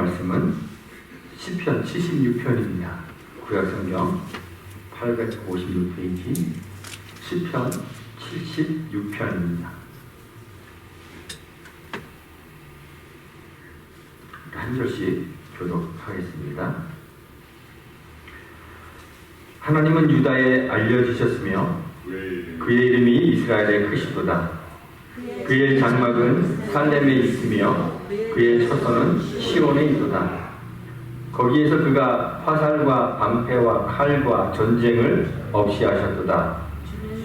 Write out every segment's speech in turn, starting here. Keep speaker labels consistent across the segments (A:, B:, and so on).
A: 말씀은 시편 76편입니다. 구약성경 856페이지 시편 76편입니다. 한 절씩 교독하겠습니다. 하나님은 유다에 알려주셨으며 그의 이름이 이스라엘에 크시도다. 그의 장막은 살렘에 있으며 그의 처소는 시온에 있도다. 거기에서 그가 화살과 방패와 칼과 전쟁을 없이 하셨도다.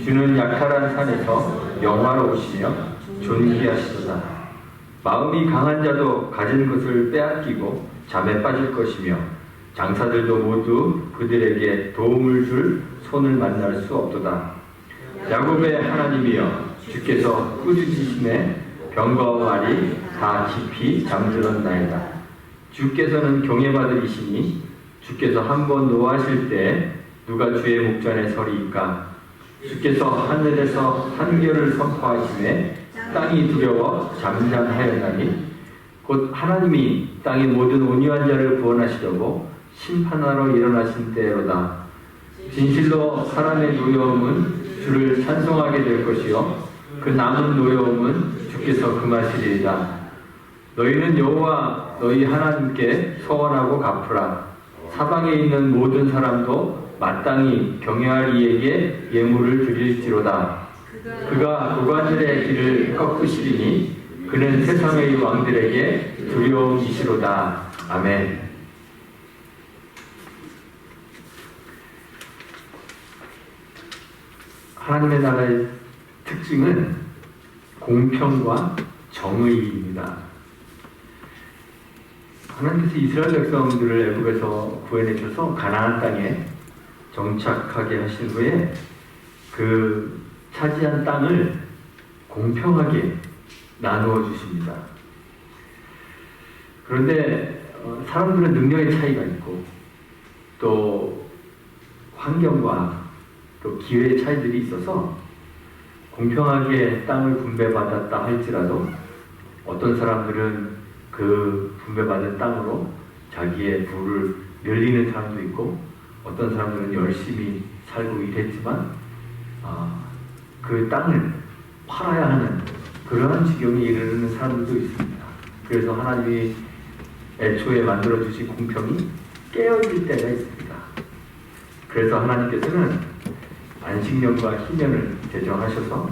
A: 주는 약탈한 산에서 영화로우시며 존귀하시도다. 마음이 강한 자도 가진 것을 빼앗기고 잠에 빠질 것이며 장사들도 모두 그들에게 도움을 줄 손을 만날 수 없도다. 야곱의 하나님이여 주께서 꾸짖으심에 병거와 말이 다 깊이 잠들었나이다. 주께서는 경외받으시니 주께서 한번 노하실 때 누가 주의 목전에 서리이까. 주께서 하늘에서 판결을 선포하시매 땅이 두려워 잠잠하였나니 곧 하나님이 땅의 모든 온유한 자를 구원하시려고 심판하러 일어나신 때로다. 진실로 사람의 노여움은 주를 찬송하게 될 것이요 그 남은 노여움은 주께서 금하시리이다. 너희는 여호와 너희 하나님께 서원하고 갚으라. 사방에 있는 모든 사람도 마땅히 경외할 이에게 예물을 드릴지로다. 그가 고관들의 길을 꺾으시리니 그는 세상의 왕들에게 두려움이시로다. 아멘. 하나님의 나라의 특징은 공평과 정의입니다. 하나님께서 이스라엘 백성들을 애굽에서 구해내셔서 가나안 땅에 정착하게 하신 후에 그 차지한 땅을 공평하게 나누어 주십니다. 그런데 사람들은 능력의 차이가 있고 또 환경과 또 기회의 차이들이 있어서 공평하게 땅을 분배받았다 할지라도 어떤 사람들은 그 분배받은 땅으로 자기의 부를 늘리는 사람도 있고 어떤 사람들은 열심히 살고 일했지만 그 땅을 팔아야 하는 그러한 지경에 이르는 사람들도 있습니다. 그래서 하나님이 애초에 만들어주신 공평이 깨어질 때가 있습니다. 그래서 하나님께서는 안식년과 희년을 제정하셔서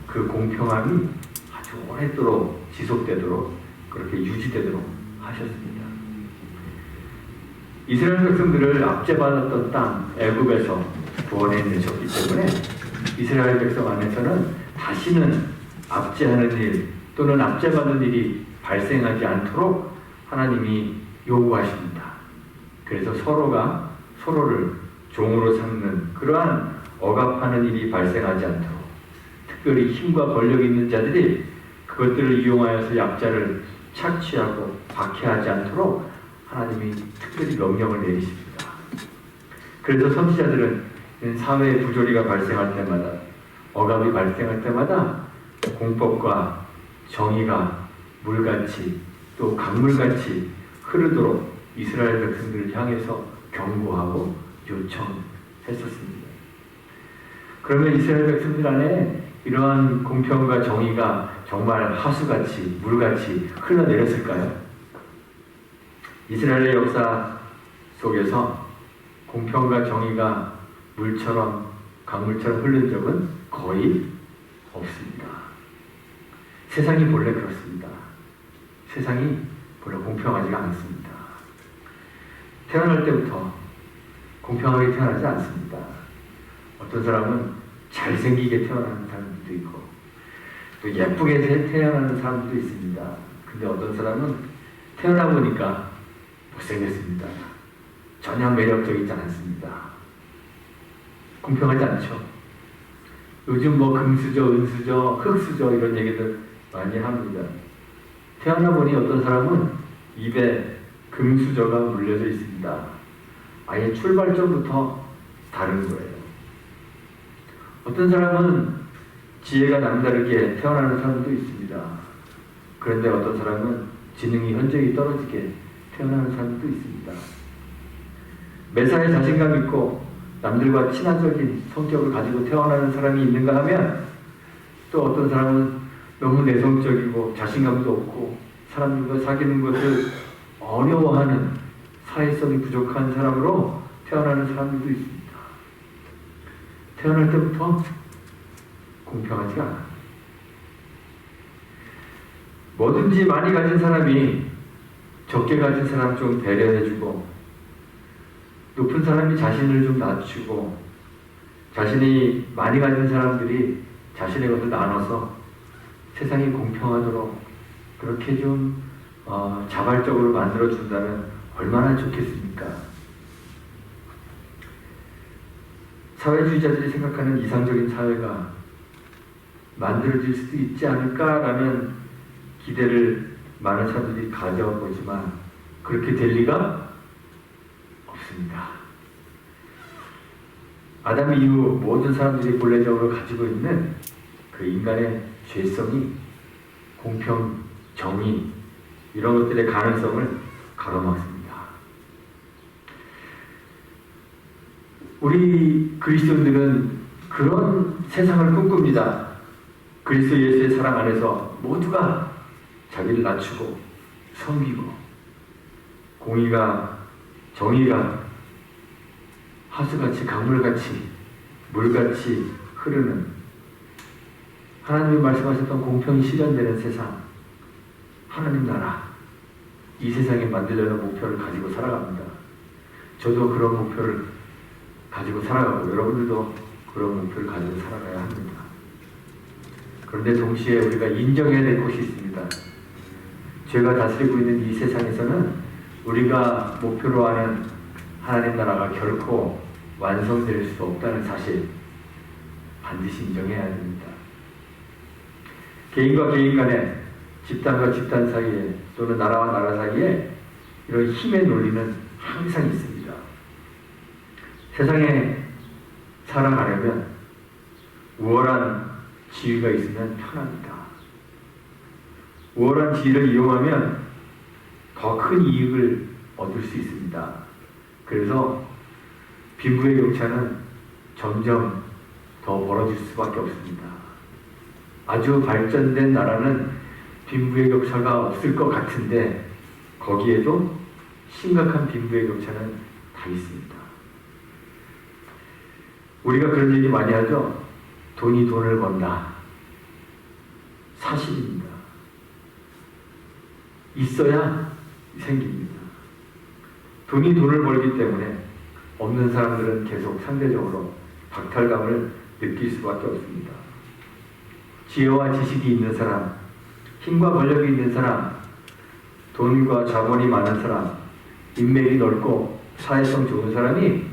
A: 그 공평함이 아주 오랫도록 지속되도록 그렇게 유지되도록 하셨습니다. 이스라엘 백성들을 압제받았던 땅 애굽에서 구원해내셨기 때문에 이스라엘 백성 안에서는 다시는 압제하는 일 또는 압제받는 일이 발생하지 않도록 하나님이 요구하십니다. 그래서 서로가 서로를 종으로 삼는 그러한 억압하는 일이 발생하지 않도록 특별히 힘과 권력 있는 자들이 그것들을 이용하여서 약자를 착취하고 박해하지 않도록 하나님이 특별히 명령을 내리십니다. 그래서 선지자들은 사회의 부조리가 발생할 때마다 억압이 발생할 때마다 공법과 정의가 물같이 또 강물같이 흐르도록 이스라엘 백성들을 향해서 경고하고 요청했었습니다. 그러면 이스라엘 백성들 안에 이러한 공평과 정의가 정말 하수같이 물같이 흘러내렸을까요? 이스라엘의 역사 속에서 공평과 정의가 물처럼 강물처럼 흐른 적은 거의 없습니다. 세상이 본래 그렇습니다. 세상이 본래 공평하지가 않습니다. 태어날 때부터 공평하게 태어나지 않습니다. 어떤 사람은 잘생기게 태어나는 사람도 있고 또 예쁘게 태어나는 사람도 있습니다. 근데 어떤 사람은 태어나 보니까 못생겼습니다. 전혀 매력적이지 않습니다. 공평하지 않죠. 요즘 뭐 금수저, 은수저, 흙수저 이런 얘기들 많이 합니다. 태어나 보니 어떤 사람은 입에 금수저가 물려져 있습니다. 아예 출발점부터 다른 거예요. 어떤 사람은 지혜가 남다르게 태어나는 사람도 있습니다. 그런데 어떤 사람은 지능이 현저히 떨어지게 태어나는 사람도 있습니다. 매사에 자신감 있고 남들과 친화적인 성격을 가지고 태어나는 사람이 있는가 하면, 또 어떤 사람은 너무 내성적이고 자신감도 없고 사람들과 사귀는 것을 어려워하는 사회성이 부족한 사람으로 태어나는 사람들도 있습니다. 태어날 때부터 공평하지 않아. 뭐든지 많이 가진 사람이 적게 가진 사람 좀 배려해주고, 높은 사람이 자신을 좀 낮추고, 자신이 많이 가진 사람들이 자신의 것을 나눠서 세상이 공평하도록 그렇게 좀 자발적으로 만들어준다면 얼마나 좋겠습니까? 사회주의자들이 생각하는 이상적인 사회가 만들어질 수도 있지 않을까라는 기대를 많은 사람들이 가져보지만 그렇게 될 리가 없습니다. 아담 이후 모든 사람들이 본래적으로 가지고 있는 그 인간의 죄성이 공평, 정의 이런 것들의 가능성을 가로막습니다. 우리 그리스도인들은 그런 세상을 꿈꿉니다. 그리스도 예수의 사랑 안에서 모두가 자기를 낮추고 섬기고 공의가, 정의가 하수같이 강물같이 물같이 흐르는, 하나님이 말씀하셨던 공평이 실현되는 세상, 하나님 나라, 이 세상에 만들려는 목표를 가지고 살아갑니다. 저도 그런 목표를 가지고 살아가고 여러분들도 그런 목표를 가지고 살아가야 합니다. 그런데 동시에 우리가 인정해야 될 것이 있습니다. 죄가 다스리고 있는 이 세상에서는 우리가 목표로 하는 하나님 나라가 결코 완성될 수 없다는 사실 반드시 인정해야 됩니다. 개인과 개인 간에, 집단과 집단 사이에, 또는 나라와 나라 사이에 이런 힘의 논리는 항상 있습니다. 세상에 살아가려면 우월한 지위가 있으면 편합니다. 우월한 지위를 이용하면 더 큰 이익을 얻을 수 있습니다. 그래서 빈부의 격차는 점점 더 벌어질 수밖에 없습니다. 아주 발전된 나라는 빈부의 격차가 없을 것 같은데 거기에도 심각한 빈부의 격차는 다 있습니다. 우리가 그런 얘기 많이 하죠. 돈이 돈을 번다. 사실입니다. 있어야 생깁니다. 돈이 돈을 벌기 때문에 없는 사람들은 계속 상대적으로 박탈감을 느낄 수밖에 없습니다. 지혜와 지식이 있는 사람, 힘과 권력이 있는 사람, 돈과 자본이 많은 사람, 인맥이 넓고 사회성 좋은 사람이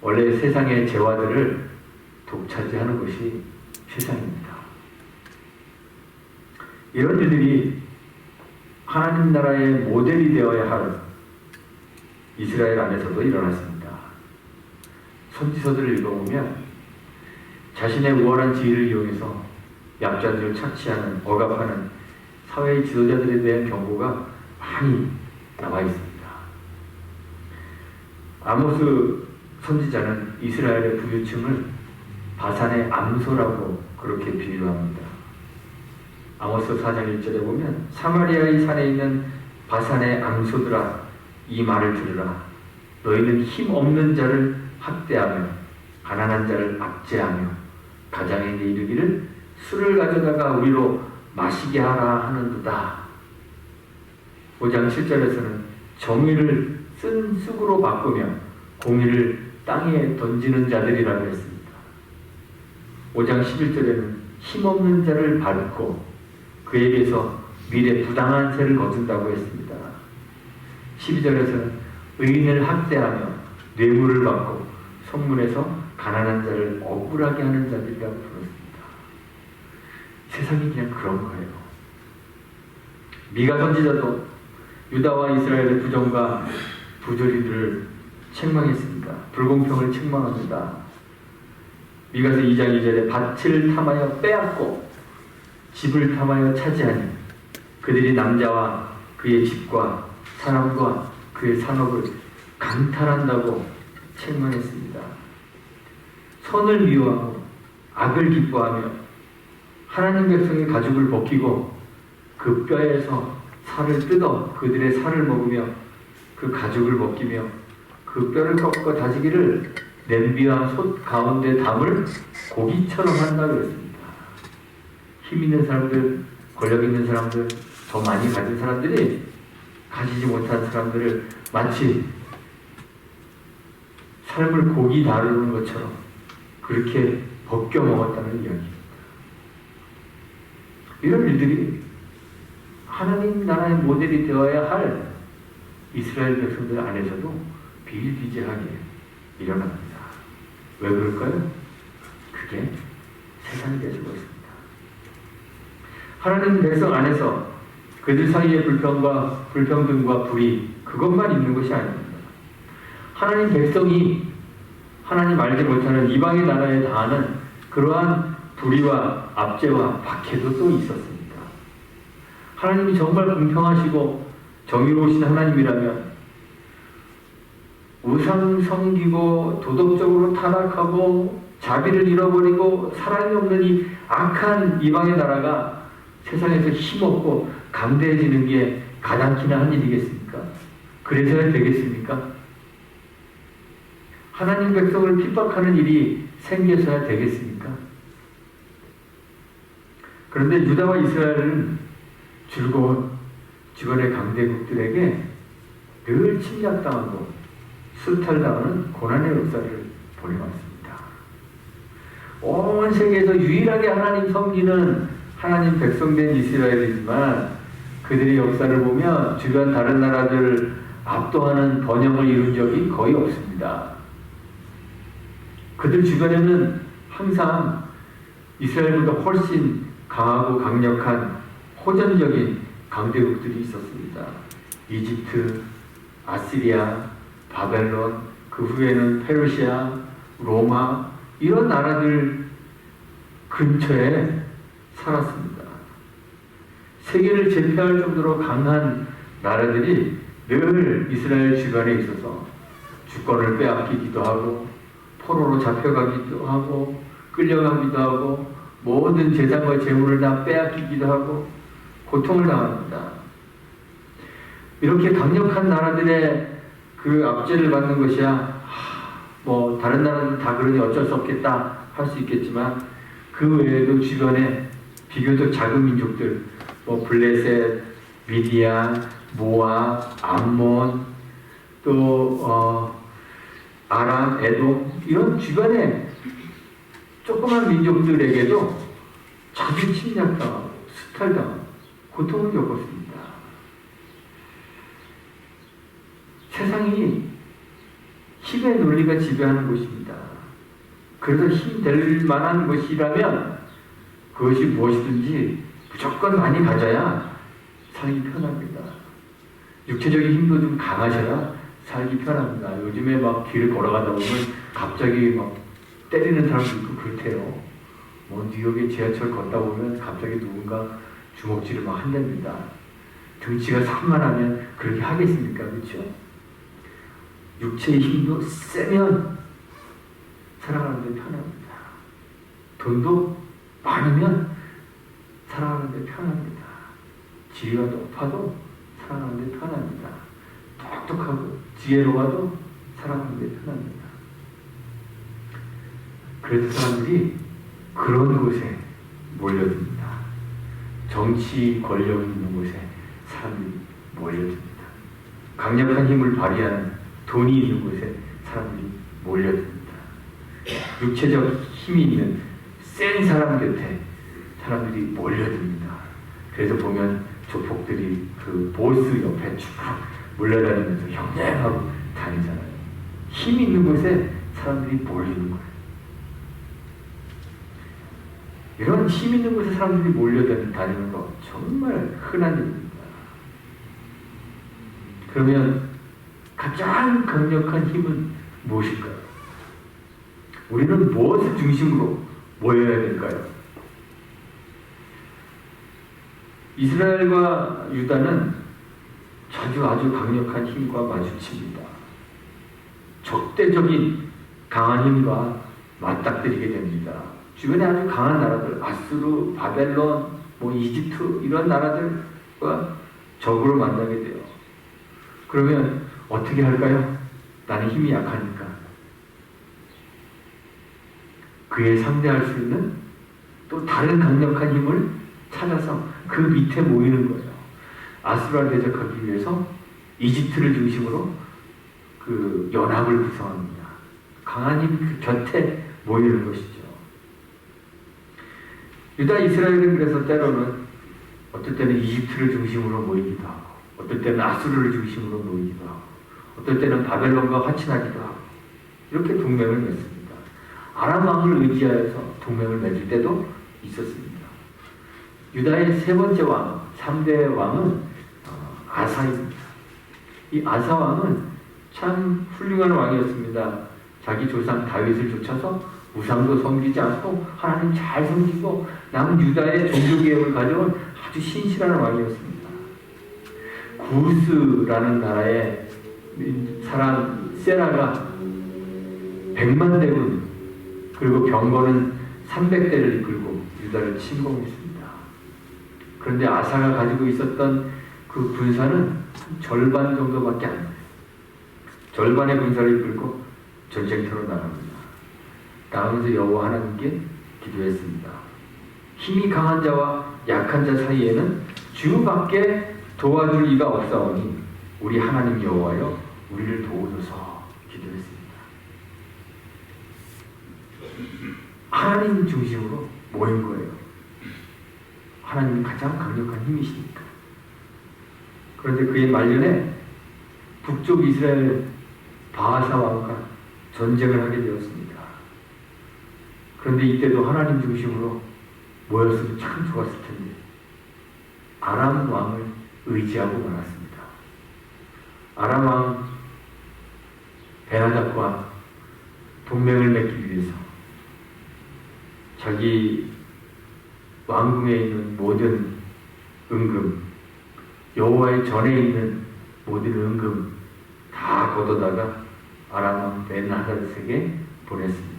A: 원래 세상의 재화들을 독차지하는 것이 세상입니다. 이런 일들이 하나님 나라의 모델이 되어야 할 이스라엘 안에서도 일어났습니다. 선지서들을 읽어보면 자신의 우월한 지위를 이용해서 약자들을 착취하는, 억압하는 사회의 지도자들에 대한 경고가 많이 나와 있습니다. 아모스 선지자는 이스라엘의 부유층을 바산의 암소라고 그렇게 비유합니다. 아모스 4장 1절에 보면 사마리아의 산에 있는 바산의 암소들아 이 말을 들으라. 너희는 힘없는 자를 학대하며 가난한 자를 압제하며 가장에게 이르기를 술을 가져다가 우리로 마시게 하라 하는도다. 5장 7절에서는 정의를 쓴 쑥으로 바꾸며 공의를 땅에 던지는 자들이라고 했습니다. 5장 11절에는 힘없는 자를 밟고 그에게서 미래 부당한 세를 거둔다고 했습니다. 12절에서는 의인을 학대하며 뇌물을 받고 성문에서 가난한 자를 억울하게 하는 자들이라고 부르습니다. 세상이 그냥 그런 거예요. 미가 선지자도 유다와 이스라엘의 부정과 부조리들을 책망했습니다. 불공평을 책망합니다. 미가서 2장 2절에 밭을 탐하여 빼앗고 집을 탐하여 차지하니 그들이 남자와 그의 집과 사람과 그의 산업을 강탈한다고 책망했습니다. 선을 미워하고 악을 기뻐하며 하나님 백성의 가죽을 벗기고 그 뼈에서 살을 뜯어 그들의 살을 먹으며 그 가죽을 벗기며 그 뼈를 꺾어 다지기를 냄비와 솥 가운데 담을 고기처럼 한다고 했습니다. 힘 있는 사람들, 권력 있는 사람들, 더 많이 가진 사람들이 가지지 못한 사람들을 마치 삶을 고기 다루는 것처럼 그렇게 벗겨 먹었다는 이야기입니다. 이런 일들이 하나님 나라의 모델이 되어야 할 이스라엘 백성들 안에서도 비일비재하게 일어납니다. 왜 그럴까요? 그게 세상이 되어지고 있습니다. 하나님 백성 안에서 그들 사이의 불평등과 불의, 그것만 있는 것이 아닙니다. 하나님 백성이 하나님 알지 못하는 이방의 나라에 당하는 그러한 불의와 압제와 박해도 또 있었습니다. 하나님이 정말 공평하시고 정의로우신 하나님이라면 우상 섬기고 도덕적으로 타락하고 자비를 잃어버리고 사랑이 없는 이 악한 이방의 나라가 세상에서 힘없고 강대해지는 게 가당키나 한 일이겠습니까? 그래서야 되겠습니까? 하나님 백성을 핍박하는 일이 생겨서야 되겠습니까? 그런데 유다와 이스라엘은 즐거운 주변의 강대국들에게 늘 침략당하고 수탈당하는 고난의 역사를 보내왔습니다. 온 세계에서 유일하게 하나님 섬기는 하나님 백성된 이스라엘이지만 그들의 역사를 보면 주변 다른 나라들을 압도하는 번영을 이룬 적이 거의 없습니다. 그들 주변에는 항상 이스라엘보다 훨씬 강하고 강력한 호전적인 강대국들이 있었습니다. 이집트, 아시리아, 바벨론, 그 후에는 페르시아, 로마, 이런 나라들 근처에 살았습니다. 세계를 제패할 정도로 강한 나라들이 늘 이스라엘 주변에 있어서 주권을 빼앗기기도 하고 포로로 잡혀가기도 하고 끌려가기도 하고 모든 재산과 재물을 다 빼앗기기도 하고 고통을 당합니다. 이렇게 강력한 나라들의 그 압제를 받는 것이야 뭐 다른 나라들 다 그러니 어쩔 수 없겠다 할 수 있겠지만 그 외에도 주변에 비교적 작은 민족들 뭐 블레셋, 미디안, 모압, 암몬 또 아람, 에돔 이런 주변에 조그만 민족들에게도 자주 침략당하고 수탈당하고 고통을 겪었습니다. 세상이 힘의 논리가 지배하는 것입니다. 그래서 힘 될 만한 것이라면 그것이 무엇이든지 무조건 많이 가져야 살기 편합니다. 육체적인 힘도 좀 강하셔야 살기 편합니다. 요즘에 막 길을 걸어가다 보면 갑자기 막 때리는 사람도 있고 그렇대요. 뭐 뉴욕에 지하철 걷다 보면 갑자기 누군가 주먹질을 막 한답니다. 등치가 산만하면 그렇게 하겠습니까? 그렇죠? 육체의 힘도 세면 살아가는 데 편합니다. 돈도 많으면 살아가는 데 편합니다. 지위가 높아도 살아가는 데 편합니다. 똑똑하고 지혜로워도 살아가는 데 편합니다. 그래서 사람들이 그런 곳에 몰려듭니다. 정치 권력 있는 곳에 사람들이 몰려듭니다. 강력한 힘을 발휘하는 돈이 있는 곳에 사람들이 몰려듭니다. 육체적 힘이 있는 센 사람 곁에 사람들이 몰려듭니다. 그래서 보면 조폭들이 그 보스 옆에 쭉 몰려다니면서 형님하고 다니잖아요. 힘 있는 곳에 사람들이 몰리는 거예요. 이런 힘 있는 곳에 사람들이 몰려다니는 거 정말 흔한 일입니다. 그러면 가장 강력한 힘은 무엇일까요? 우리는 무엇을 중심으로 모여야 될까요? 이스라엘과 유다는 아주 강력한 힘과 마주칩니다. 적대적인 강한 힘과 맞닥뜨리게 됩니다. 주변에 아주 강한 나라들, 아수르, 바벨론, 이집트 이런 나라들과 적으로 만나게 돼요. 그러면 어떻게 할까요? 나는 힘이 약하니까. 그에 상대할 수 있는 또 다른 강력한 힘을 찾아서 그 밑에 모이는 거예요. 아수라를 대적하기 위해서 이집트를 중심으로 그 연합을 구성합니다. 강한 힘 그 곁에 모이는 것이죠. 유다 이스라엘은 그래서 때로는 어떨 때는 이집트를 중심으로 모이기도 하고, 어떨 때는 아수르를 중심으로 모이기도 하고, 어떨 때는 바벨론과 화친하기도 하고, 이렇게 동맹을 맺습니다. 아람 왕을 의지하여서 동맹을 맺을 때도 있었습니다. 유다의 세 번째 왕, 3대 왕은 아사입니다. 이 아사 왕은 참 훌륭한 왕이었습니다. 자기 조상 다윗을 쫓아서 우상도 섬기지 않고 하나님 잘 섬기고 남은 유다의 종교개혁을 가져온 아주 신실한 왕이었습니다. 구스라는 나라의 사람 세라가 100만 대군 그리고 병거는 300대를 이끌고 유다를 침공했습니다. 그런데 아사가 가지고 있었던 그 군사는 절반 정도밖에 안 돼요. 절반의 군사를 이끌고 전쟁터로 나갑니다. 나가면서 여호와 하나님께 기도했습니다. 힘이 강한 자와 약한 자 사이에는 주밖에 도와줄 이가 없사오니 우리 하나님 여호와여 우리를 도우소서 기도했습니다. 하나님 중심으로 모인 거예요. 하나님이 가장 강력한 힘이시니까. 그런데 그의 말년에 북쪽 이스라엘 바하사 왕과 전쟁을 하게 되었습니다. 그런데 이때도 하나님 중심으로 모였으면 참 좋았을 텐데 아람 왕을 의지하고 말았습니다. 아람 왕 베나닥과 동맹을 맺기 위해서 자기 왕궁에 있는 모든 은금, 여호와의 전에 있는 모든 은금 다 걷어다가 아람 왕 벤하닷에게 보냈습니다.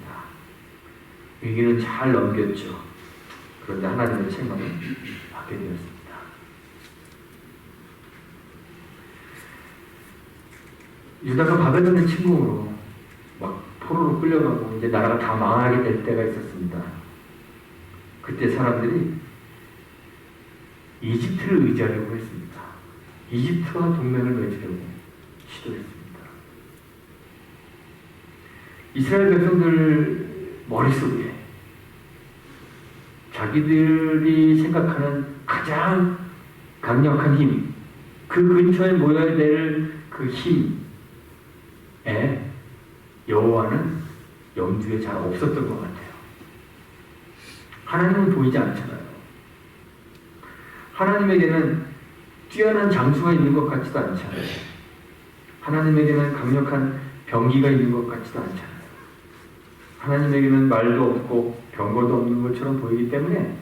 A: 위기는 잘 넘겼죠. 그런데 하나님의 책망을 받게 되었습니다. 유다가 바벨론의 침공으로 막 포로로 끌려가고 이제 나라가 다 망하게 될 때가 있었습니다. 그때 사람들이 이집트를 의지하려고 했습니다. 이집트와 동맹을 맺으려고 시도했습니다. 이스라엘 백성들 머릿속에 자기들이 생각하는 가장 강력한 힘, 그 근처에 모여야 될 그 힘에 여호와는 염두에 잘 없었던 것 같아요. 하나님은 보이지 않잖아요. 하나님에게는 뛰어난 장수가 있는 것 같지도 않잖아요. 하나님에게는 강력한 병기가 있는 것 같지도 않잖아요. 하나님에게는 말도 없고 병거도 없는 것처럼 보이기 때문에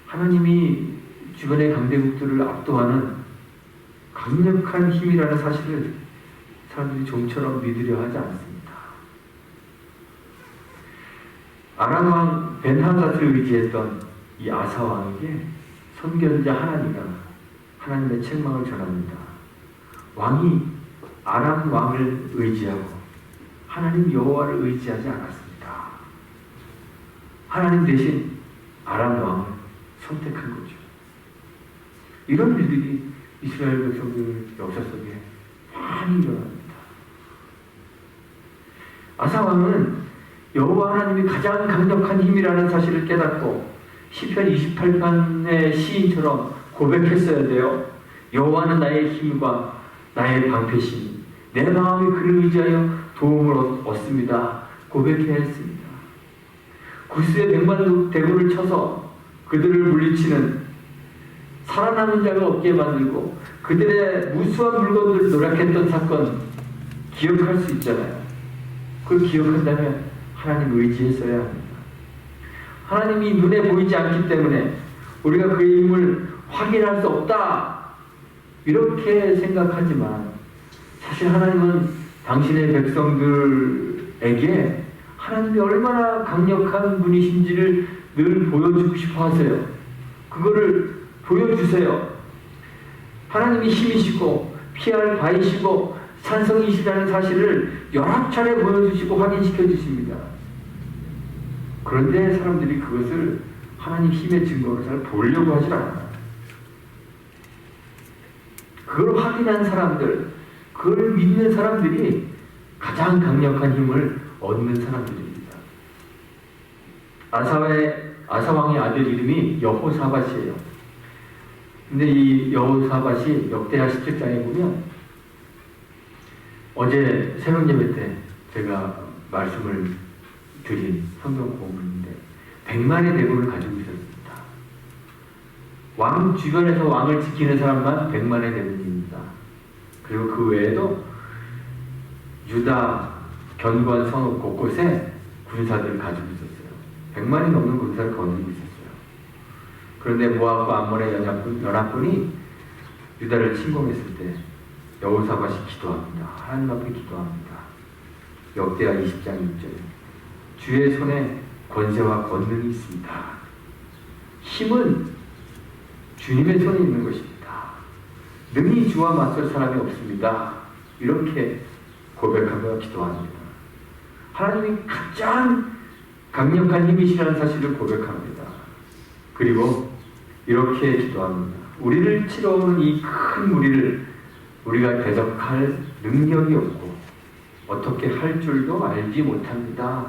A: 하나님이 주변의 강대국들을 압도하는 강력한 힘이라는 사실을 사람들이 좀처럼 믿으려 하지 않습니다. 아람 왕 벤하닷을 의지했던 이 아사 왕에게 선견자 하나니가 하나님의 책망을 전합니다. 왕이 아람 왕을 의지하고 하나님 여호와를 의지하지 않았습니다. 하나님 대신 아람 왕을 선택한 거죠. 이런 일들이 이스라엘 백성들 역사 속에 많이 일어납니다. 아사 왕은 여호와 하나님이 가장 강력한 힘이라는 사실을 깨닫고 시편 28편의 시인처럼 고백했어야 돼요. 여호와는 나의 힘과 나의 방패시니 내 마음이 그를 의지하여 도움을 얻습니다. 고백해야 했습니다. 구스의 100만 대군을 쳐서 그들을 물리치는 살아남은 자가 없게 만들고 그들의 무수한 물건들을 노력했던 사건 기억할 수 있잖아요. 그걸 기억한다면 하나님 의지했어야 합니다. 하나님이 눈에 보이지 않기 때문에 우리가 그의 힘을 확인할 수 없다. 이렇게 생각하지만 사실 하나님은 당신의 백성들에게 하나님이 얼마나 강력한 분이신지를 늘 보여주고 싶어 하세요. 그거를 보여주세요. 하나님이 힘이시고 피할 바이시고 산성이시라는 사실을 여러 차례 보여주시고 확인시켜 주십니다. 그런데 사람들이 그것을 하나님 힘의 증거로 잘 보려고 하질 않아요. 그걸 확인한 사람들, 그걸 믿는 사람들이 가장 강력한 힘을 얻는 사람들입니다. 아사왕의 아들 이름이 여호사밧이에요. 근데 이 여호사밧이 역대하 17장에 보면 어제 새벽 예배 때 제가 말씀을 드린 성경 본문인데 100만의 대군을 가지고 있었습니다. 왕 주변에서 왕을 지키는 사람만 100만의 대군입니다. 그리고 그 외에도 유다 견고한 성읍 곳곳에 군사들을 가지고 있었어요. 100만이 넘는 군사를 거느리고 있었어요. 그런데 모압과 암몬의 연합군이 유다를 침공했을 때 여호사밧이 기도합니다. 하나님 앞에 기도합니다. 역대하 20장 6절 주의 손에 권세와 권능이 있습니다. 힘은 주님의 손에 있는 것입니다. 능히 주와 맞설 사람이 없습니다. 이렇게 고백하며 기도합니다. 하나님이 가장 강력한 힘이시라는 사실을 고백합니다. 그리고 이렇게 기도합니다. 우리를 치러오는 이 큰 무리를 우리가 대적할 능력이 없고 어떻게 할 줄도 알지 못합니다.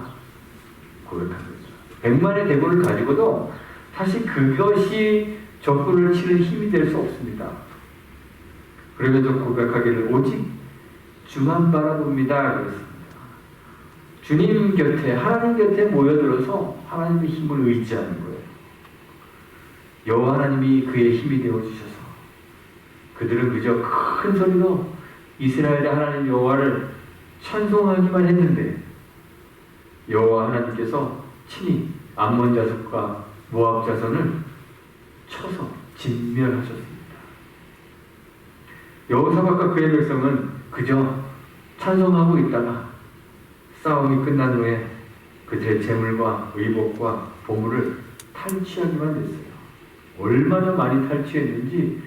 A: 고백합니다. 100만의 대군을 가지고도 사실 그것이 적군을 치는 힘이 될 수 없습니다. 그러면서 고백하기를 오직 주만 바라봅니다. 그렇습니다. 주님 곁에 하나님 곁에 모여들어서 하나님의 힘을 의지하는 거예요. 여호와 하나님이 그의 힘이 되어주셔서 그들은 그저 큰 소리로 이스라엘의 하나님 여호와를 찬송하기만 했는데 여호와 하나님께서 친히 암몬 자손과 모압 자손을 쳐서 진멸하셨습니다. 여호사밧과 그의 백성은 그저 찬송하고 있다가 싸움이 끝난 후에 그들의 재물과 의복과 보물을 탈취하기만 했어요. 얼마나 많이 탈취했는지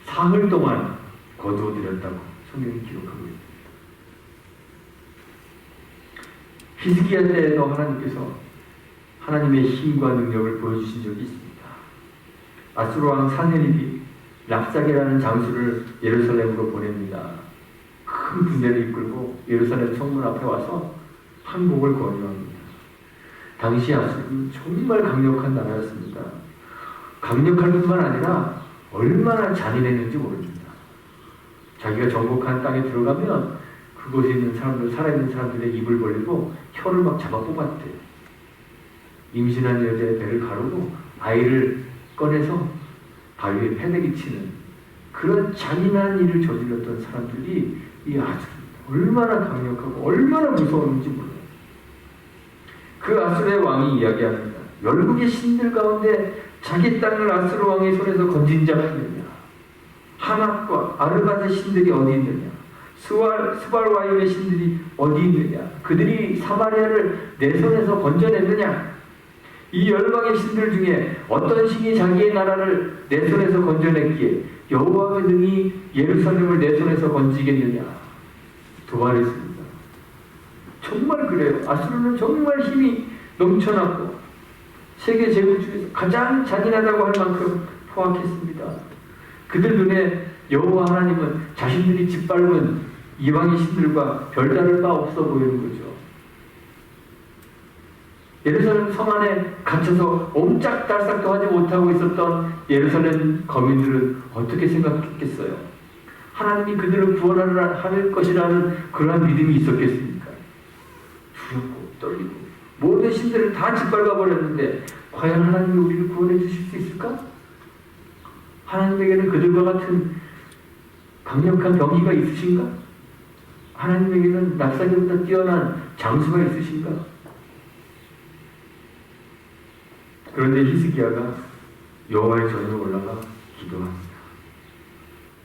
A: 사흘 동안 거두어들였다고 성경이 기록하고 있습니다. 히스기야 때에도 하나님께서 하나님의 힘과 능력을 보여주신 적이 있습니다. 아수르 왕 산헤립이 랍사게라는 장수를 예루살렘으로 보냅니다. 큰 군대를 이끌고 예루살렘 성문 앞에 와서 항복을 권유합니다. 당시 아수르는 정말 강력한 나라였습니다. 강력할 뿐만 아니라 얼마나 잔인했는지 모릅니다. 자기가 정복한 땅에 들어가면 그곳에 있는 사람들, 살아있는 사람들의 입을 벌리고 혀를 막 잡아 뽑았대요. 임신한 여자의 배를 가르고 아이를 꺼내서 바위에 패대기 치는 그런 잔인한 일을 저질렀던 사람들이 이 아수르입니다. 얼마나 강력하고 얼마나 무서웠는지 몰라요. 그 아수르의 왕이 이야기합니다. 열국의 신들 가운데 자기 땅을 아수르 왕의 손에서 건진 자가 있느냐? 하낙과 아르밧의 신들이 어디 있느냐? 스발와임의 신들이 어디 있느냐? 그들이 사마리아를 내 손에서 건져냈느냐? 이 열방의 신들 중에 어떤 신이 자기의 나라를 내 손에서 건져냈기에 여호와의 능히 예루살렘을 내 손에서 건지겠느냐? 도발했습니다. 정말 그래요. 아수르는 정말 힘이 넘쳐났고 세계 제국 중에서 가장 잔인하다고 할 만큼 포악했습니다. 그들 눈에 여호와 하나님은 자신들이 짓밟은 이방의 신들과 별다를 바 없어 보이는 거죠. 예루살렘 성 안에 갇혀서 옴짝달싹도 하지 못하고 있었던 예루살렘 거민들은 어떻게 생각했겠어요? 하나님이 그들을 구원할 것이라는 그러한 믿음이 있었겠습니까? 두렵고 떨리고 모든 신들을 다 짓밟아 버렸는데 과연 하나님이 우리를 구원해 주실 수 있을까? 하나님에게는 그들과 같은 강력한 병기가 있으신가? 하나님에게는 납사기보다 뛰어난 장수가 있으신가? 그런데 히스기야가 여호와의 전에 올라가 기도합니다.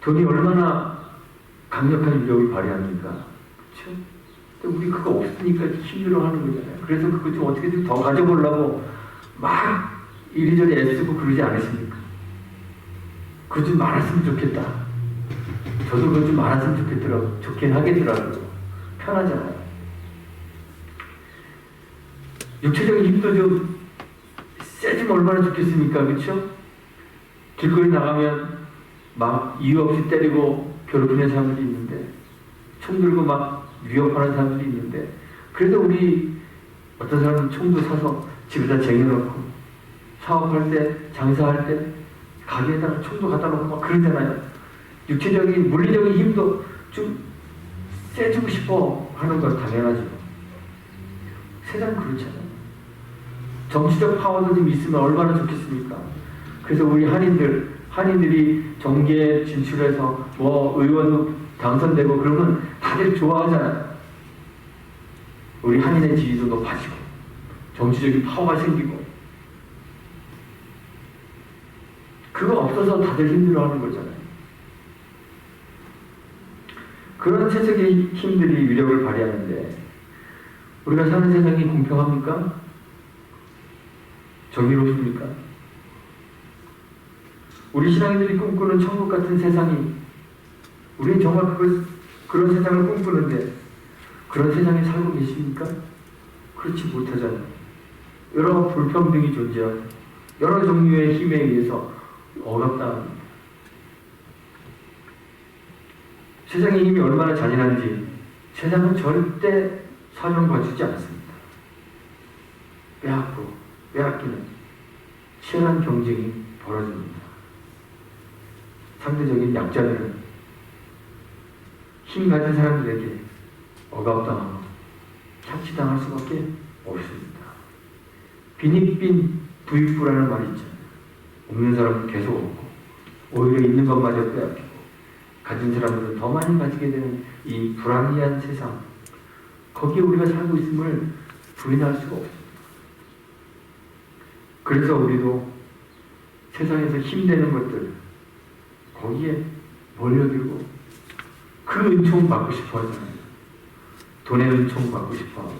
A: 돈이 얼마나 강력한 위력을 발휘합니까? 그렇죠? 근데 우리 그거 없으니까 힘들어하는 거잖아요. 그래서 그거 좀 어떻게든 더 가져보려고 막 이리저리 애쓰고 그러지 않으십니까? 그거 좀 많았으면 좋겠다. 저도 그거 좀 많았으면 좋긴 하겠더라고요. 편하잖아요. 육체적인 힘도 좀 세지면 얼마나 좋겠습니까? 그렇죠? 길거리 나가면 막 이유 없이 때리고 괴롭히는 사람들이 있는데, 총 들고 막 위협하는 사람들이 있는데, 그래도 우리 어떤 사람은 총도 사서 집에다 쟁여놓고 사업할 때, 장사할 때 가게에다가 총도 갖다 놓고 막 그러잖아요. 육체적인, 물리적인 힘도 좀 세주고 싶어 하는 건 당연하죠. 세상은 그렇잖아요. 정치적 파워도 좀 있으면 얼마나 좋겠습니까? 그래서 우리 한인들이 정계에 진출해서 뭐 의원도 당선되고 그러면 다들 좋아하잖아요. 우리 한인의 지위도 높아지고 정치적인 파워가 생기고, 그거 없어서 다들 힘들어하는 거잖아요. 그런 세상의 힘들이 위력을 발휘하는데, 우리가 사는 세상이 공평합니까? 정의롭습니까? 우리 신앙인들이 꿈꾸는 천국 같은 세상이, 우리는 정말 그런 세상을 꿈꾸는데 그런 세상에 살고 계십니까? 그렇지 못하잖아요. 여러 불평등이 존재하고 여러 종류의 힘에 의해서 억압당합니다. 세상의 힘이 얼마나 잔인한지 세상은 절대 사명봐주지 않습니다. 빼앗기는 치열한 경쟁이 벌어집니다. 상대적인 약자들은 힘 가진 사람들에게 억압당하고 착취당할 수밖에 없습니다. 빈익빈 부익부라는 말이 있잖아요. 없는 사람은 계속 없고 오히려 있는 것마저 빼앗기고 가진 사람들은 더 많이 가지게 되는 이 불합리한 세상, 거기에 우리가 살고 있음을 부인할 수가 없습니다. 그래서 우리도 세상에서 힘내는 것들, 거기에 몰려들고 그 은총 받고 싶어 하잖아요. 돈의 은총 받고 싶어 하고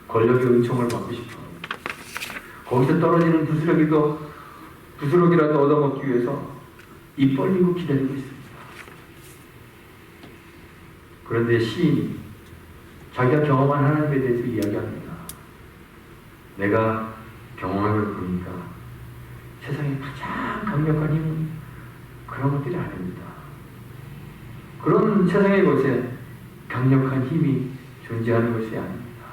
A: 권력의 은총을 받고 싶어 하고, 거기서 떨어지는 부스러기라도 얻어먹기 위해서 입 벌리고 기다리고 있습니다. 그런데 시인이 자기가 경험한 하나님에 대해서 이야기합니다. 내가 경험을 보니까 세상에 가장 강력한 힘은 그런 것들이 아닙니다. 그런 세상의 곳에 강력한 힘이 존재하는 것이 아닙니다.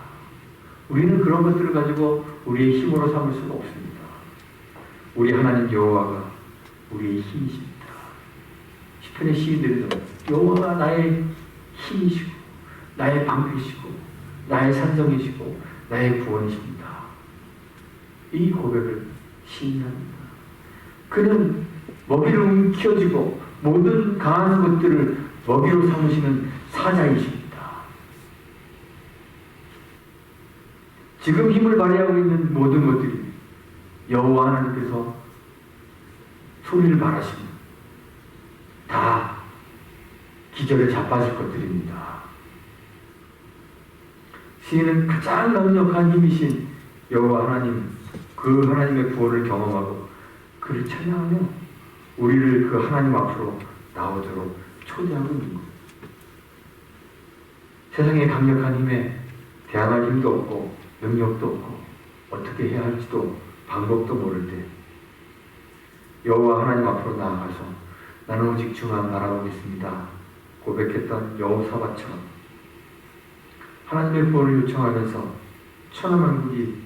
A: 우리는 그런 것들을 가지고 우리의 힘으로 삼을 수가 없습니다. 우리 하나님 여호와가 우리의 힘이십니다. 시편의 시인들도 여호와가 나의 힘이시고 나의 방패시고 나의 산성이시고 나의 구원이십니다. 이 고백을 시인합니다. 그는 먹이를 움켜쥐고 모든 강한 것들을 먹이로 삼으시는 사자이십니다. 지금 힘을 발휘하고 있는 모든 것들이 여호와 하나님께서 소리를 말하시면 다 기절에 자빠질 것들입니다. 시인은 가장 강력한 힘이신 여호와 하나님, 그 하나님의 구원을 경험하고 그를 찬양하며 우리를 그 하나님 앞으로 나오도록 초대하고 있는 것. 세상의 강력한 힘에 대항할 힘도 없고 능력도 없고 어떻게 해야 할지도 방법도 모를 때 여호와 하나님 앞으로 나아가서 나는 오직 주만 바라보겠습니다 고백했던 여호사밧처럼 하나님의 구원을 요청하면서 천하만국이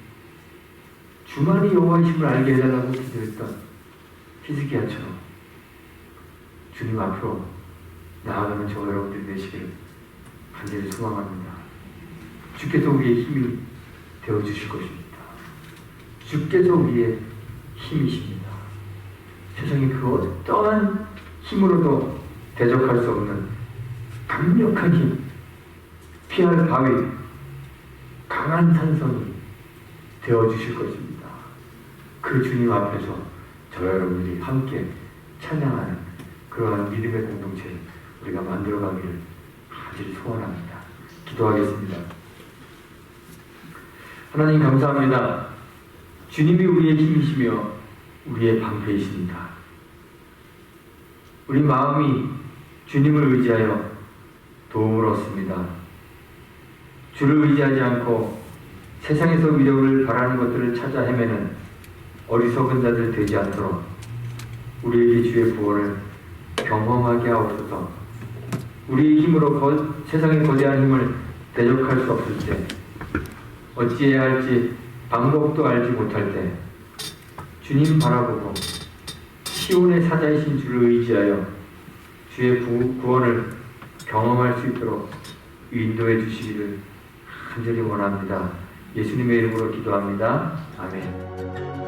A: 주만이 여호와의 힘을 알게 해달라고 기도했던 히스기야처럼 주님 앞으로 나아가는 저 여러분들이 되시기를 간절히 소망합니다. 주께서 우리의 힘이 되어주실 것입니다. 주께서 우리의 힘이십니다. 세상에 그 어떠한 힘으로도 대적할 수 없는 강력한 힘, 피할 바위, 강한 산성이 되어주실 것입니다. 그 주님 앞에서 저 여러분들이 함께 찬양하는 그러한 믿음의 공동체 우리가 만들어가기를 간절히 소원합니다. 기도하겠습니다. 하나님 감사합니다. 주님이 우리의 힘이시며 우리의 방패이십니다. 우리 마음이 주님을 의지하여 도움을 얻습니다. 주를 의지하지 않고 세상에서 위력을 바라는 것들을 찾아 헤매는 어리석은 자들 되지 않도록 우리에게 주의 구원을 경험하게 하옵소서. 우리의 힘으로 세상의 거대한 힘을 대적할 수 없을 때, 어찌해야 할지 방법도 알지 못할 때 주님 바라보고 시온의 사자이신 주를 의지하여 주의 구원을 경험할 수 있도록 인도해 주시기를 간절히 원합니다. 예수님의 이름으로 기도합니다. 아멘.